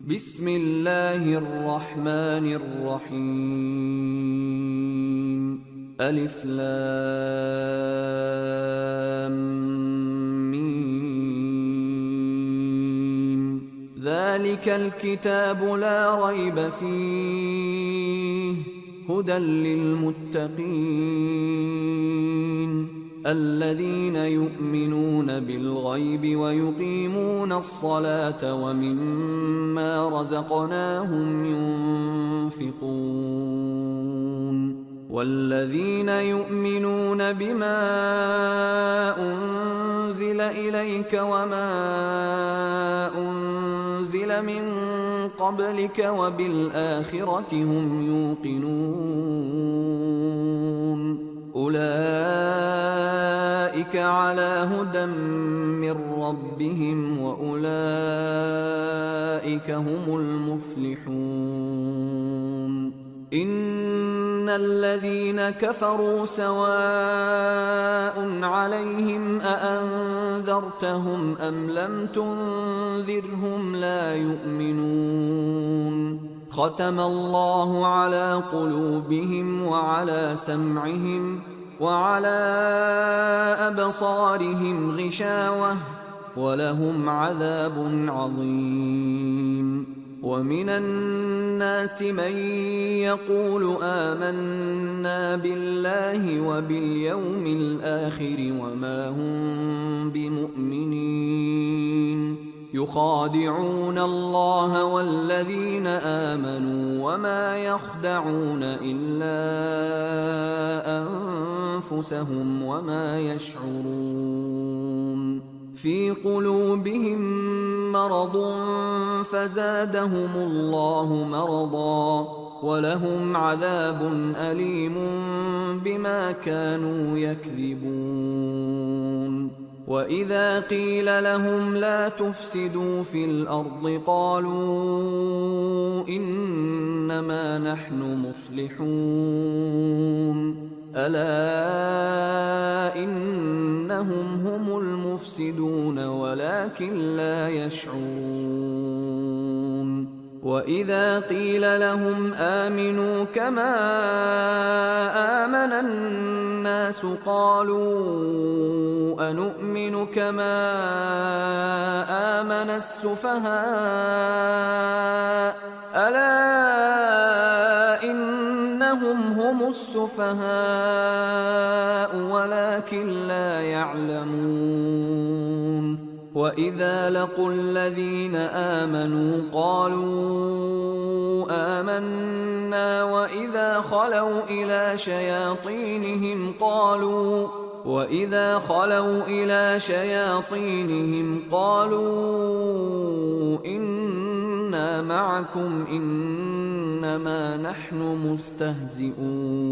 بسم الله الرحمن الرحيم. ألف لام ميم. ذلك الكتاب لا ريب فيه هدى للمتقين الذين يؤمنون بالغيب ويقيمون الصلاة ومما رزقناهم ينفقون والذين يؤمنون بما أنزل إليك وما أنزل من قبلك وبالآخرة هم يوقنون أولئك على هدى من ربهم وأولئك هم المفلحون. إن الذين كفروا سواء عليهم أأنذرتهم أم لم تنذرهم لا يؤمنون. ختم الله على قلوبهم وعلى سمعهم وعلى أبصارهم غشاوة ولهم عذاب عظيم. ومن الناس من يقول آمنا بالله وباليوم الآخر وما هم بمؤمنين يخادعون الله والذين آمنوا وما يخدعون إلا أنفسهم وما يشعرون. في قلوبهم مرض فزادهم الله مرضا ولهم عذاب أليم بما كانوا يكذبون. وإذا قيل لهم لا تفسدوا في الأرض قالوا إنما نحن مصلحون ألا إنهم هم المفسدون ولكن لا يشعرون. وإذا قيل لهم آمنوا كما آمن الناس قالوا أنؤمن كما آمن السفهاء ألا إنهم هم السفهاء ولكن لا يعلمون. وإذا لقوا الذين آمنوا قالوا آمنا وإذا خلوا إلى شياطينهم قالوا إنا معكم إنما نحن مستهزئون.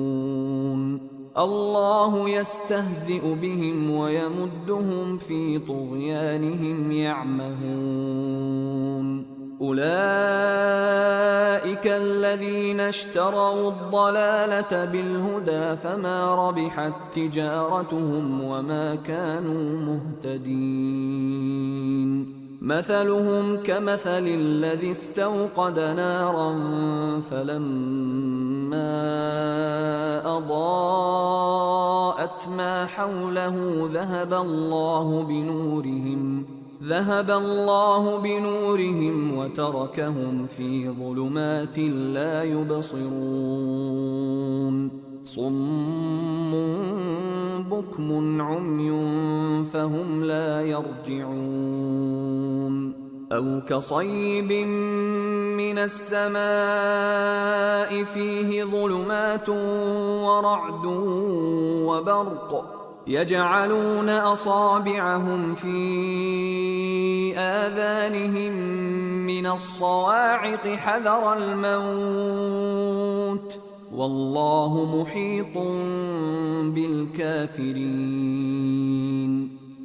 الله يستهزئ بهم ويمدهم في طغيانهم يعمهون. أولئك الذين اشتروا الضلالة بالهدى فما ربحت تجارتهم وما كانوا مهتدين. مثلهم كمثل الذي استوقد نارا فلما أضاءت ما حوله ذهب الله بنورهم وتركهم في ظلمات لا يبصرون. صم بكم عمي فهم لا يرجعون. أو كصيب من السماء فيه ظلمات ورعد وبرق يجعلون أصابعهم في آذانهم من الصواعق حذر الموت والله محيط بالكافرين.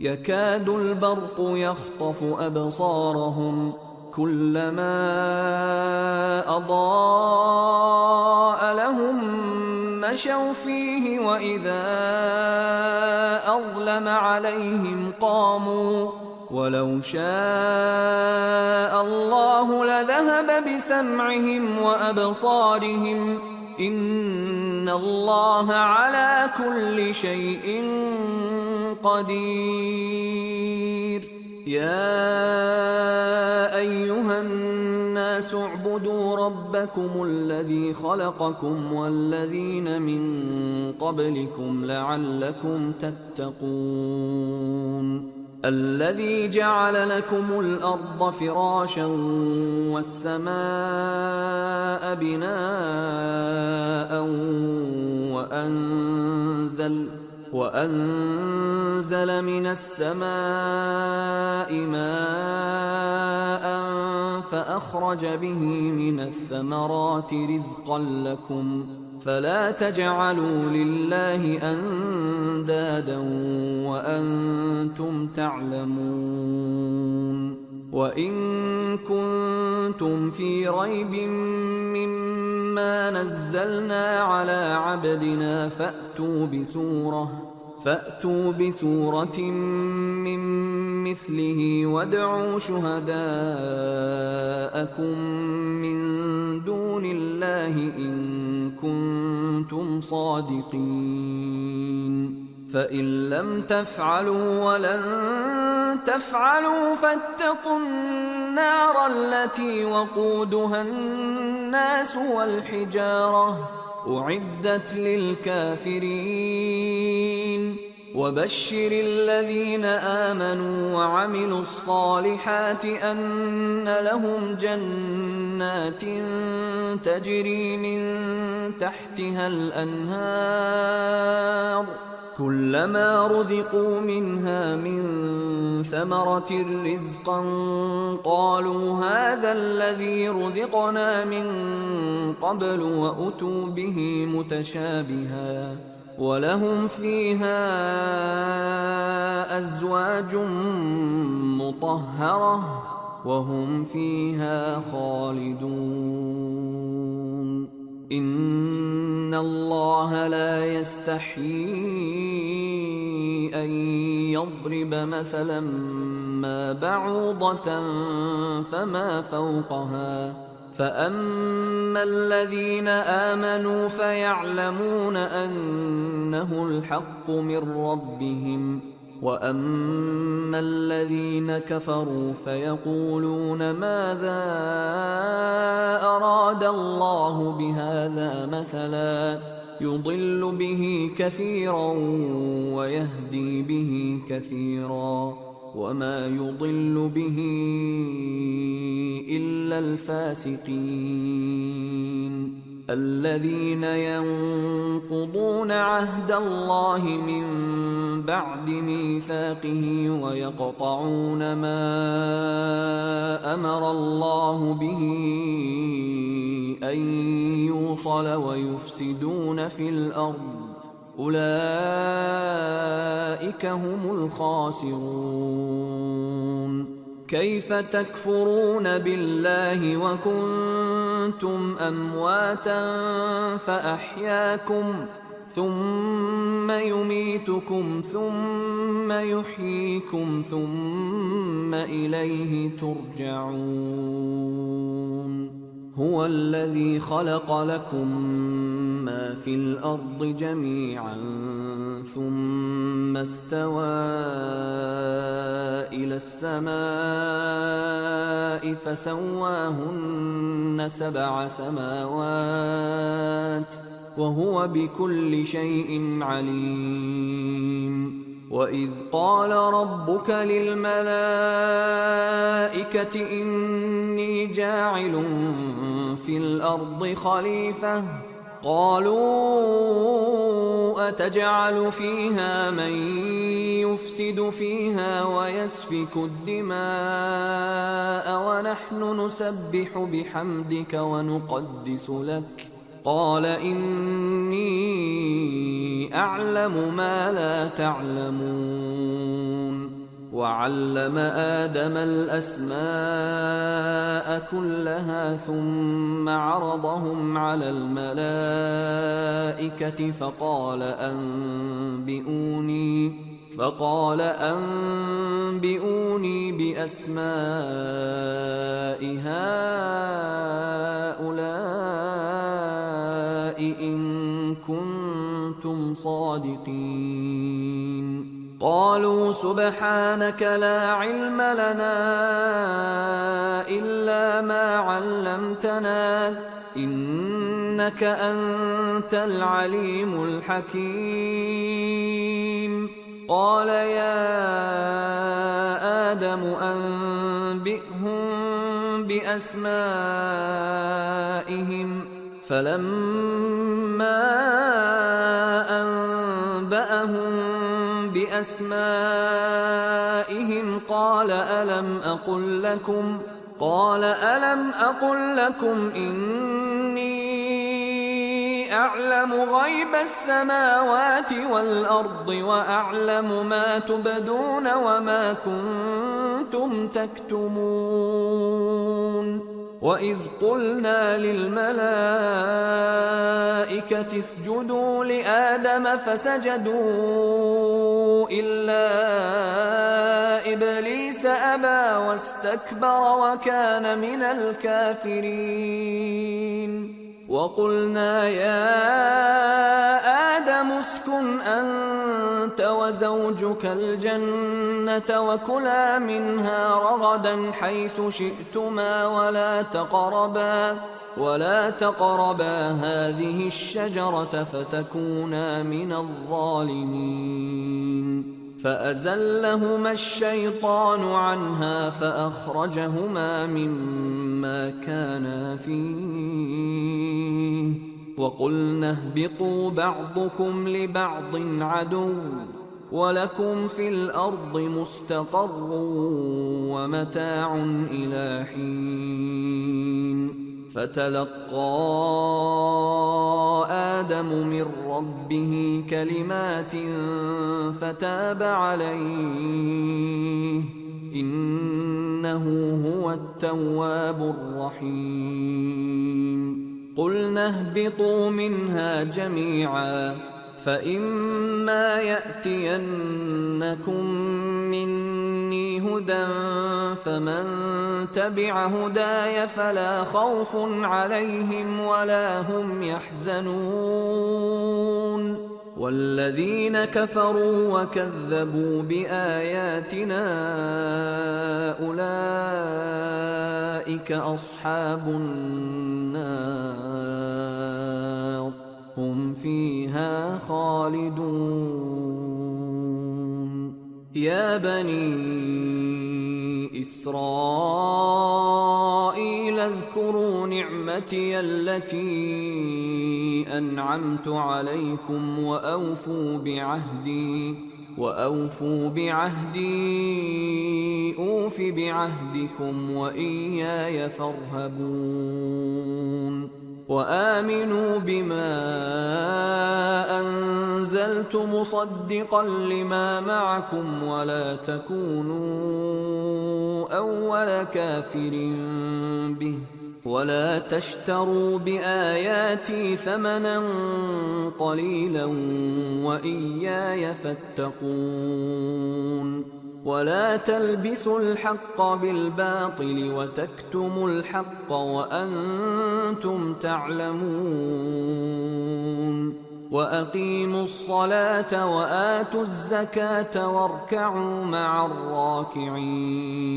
يكاد البرق يخطف أبصارهم كلما أضاء لهم مشوا فيه وإذا أظلم عليهم قاموا ولو شاء الله لذهب بسمعهم وأبصارهم إن الله على كل شيء قدير. يا أيها الناس اعبدوا ربكم الذي خلقكم والذين من قبلكم لعلكم تتقون. الذي جعل لكم الأرض فراشا والسماء بناء وأنزل من السماء ماء فأخرج به من الثمرات رزقا لكم فلا تجعلوا لله أندادا وأنتم تعلمون. وإن كنتم في ريب مما نزلنا على عبدنا فأتوا بسورة من مثله وادعوا شهداءكم من دون الله إن كنتم صادقين. فإن لم تفعلوا ولن تفعلوا فاتقوا النار التي وقودها الناس والحجارة أعدت للكافرين. وبشر الذين آمنوا وعملوا الصالحات أن لهم جنات تجري من تحتها الأنهار كلما رزقوا منها من ثمرة رزقا قالوا هذا الذي رزقنا من قبل وأتوا به متشابها ولهم فيها أزواج مطهرة وهم فيها خالدون. إن الله لا يستحيي أن يضرب مثلا ما بعوضة فما فوقها فأما الذين آمنوا فيعلمون أنه الحق من ربهم وأما الذين كفروا فيقولون ماذا أراد الله بهذا مثلا يضل به كثيرا ويهدي به كثيرا وما يضل به إلا الفاسقين الذين ينقضون عهد الله من بعد ميثاقه ويقطعون ما أمر الله به أن يوصل ويفسدون في الأرض أولئك هم الخاسرون. كيف تكفرون بالله وكنتم أمواتا فأحياكم ثم يميتكم ثم يحييكم ثم إليه ترجعون. هو الذي خلق لكم ما في الأرض جميعا ثم استوى إلى السماء فسواهن 7 سماوات وهو بكل شيء عليم. وإذ قال ربك للملائكة إني جاعل في الأرض خليفة قالوا أتجعل فيها من يفسد فيها ويسفك الدماء ونحن نسبح بحمدك ونقدس لك قال إني أعلم ما لا تعلمون. وعلم آدم الأسماء كلها ثم عرضهم على الملائكة فقال أنبئوني بأسماء هؤلاء إن كنتم صادقين. قالوا سبحانك لا علم لنا إلا ما علمتنا إنك أنت العليم الحكيم. قال يا آدم أنبئهم بأسمائهم. فلما أنبأهم بأسمائهم قال ألم أقل لكم إني أعلم غيب السماوات والأرض وأعلم ما تبدون وما كنتم تكتمون. وإذ قلنا للملائكة اسجدوا لآدم فسجدوا إلا إبليس أبى واستكبر وكان من الكافرين. وقلنا يا آدم اسكن أنت وزوجك الجنة وكلا منها رغدا حيث شئتما ولا تقربا هذه الشجرة فتكونا من الظالمين. فأزلهما الشيطان عنها فأخرجهما مما كانا فيه وقلنا اهبطوا بعضكم لبعض عدو ولكم في الأرض مستقر ومتاع إلى حين. فتلقى آدم من ربه كلمات فتاب عليه إنه هو التواب الرحيم. قلنا اهبطوا منها جميعا فإما يأتينكم مني هدى فمن تبع هداي فلا خوف عليهم ولا هم يحزنون. والذين كفروا وكذبوا بآياتنا أولئك أصحاب النار هم فيها خالدون. يا بني إسرائيل اذكروا نعمتي التي أنعمت عليكم وأوفوا بعهدي أوف بعهدكم وإياي فارهبون. وآمنوا بما أنزلت مصدقا لما معكم ولا تكونوا أول كافر به ولا تشتروا بآياتي ثمنا قليلا وإياي فاتقون. ولا تلبسوا الحق بالباطل وتكتموا الحق وأنتم تعلمون. وأقيموا الصلاة وآتوا الزكاة واركعوا مع الراكعين.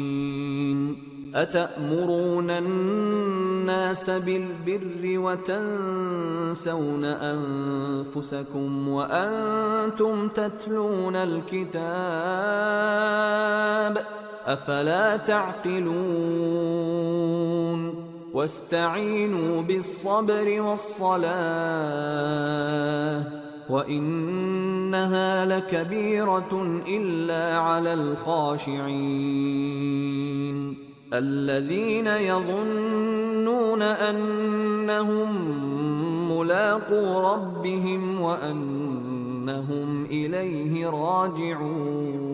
أتأمرون الناس بالبر وتنسون أنفسكم وأنتم تتلون الكتاب أفلا تعقلون. واستعينوا بالصبر والصلاة وإنها لكبيرة إلا على الخاشعين الذين يظنون أنهم ملاقو ربهم وأنهم إليه راجعون.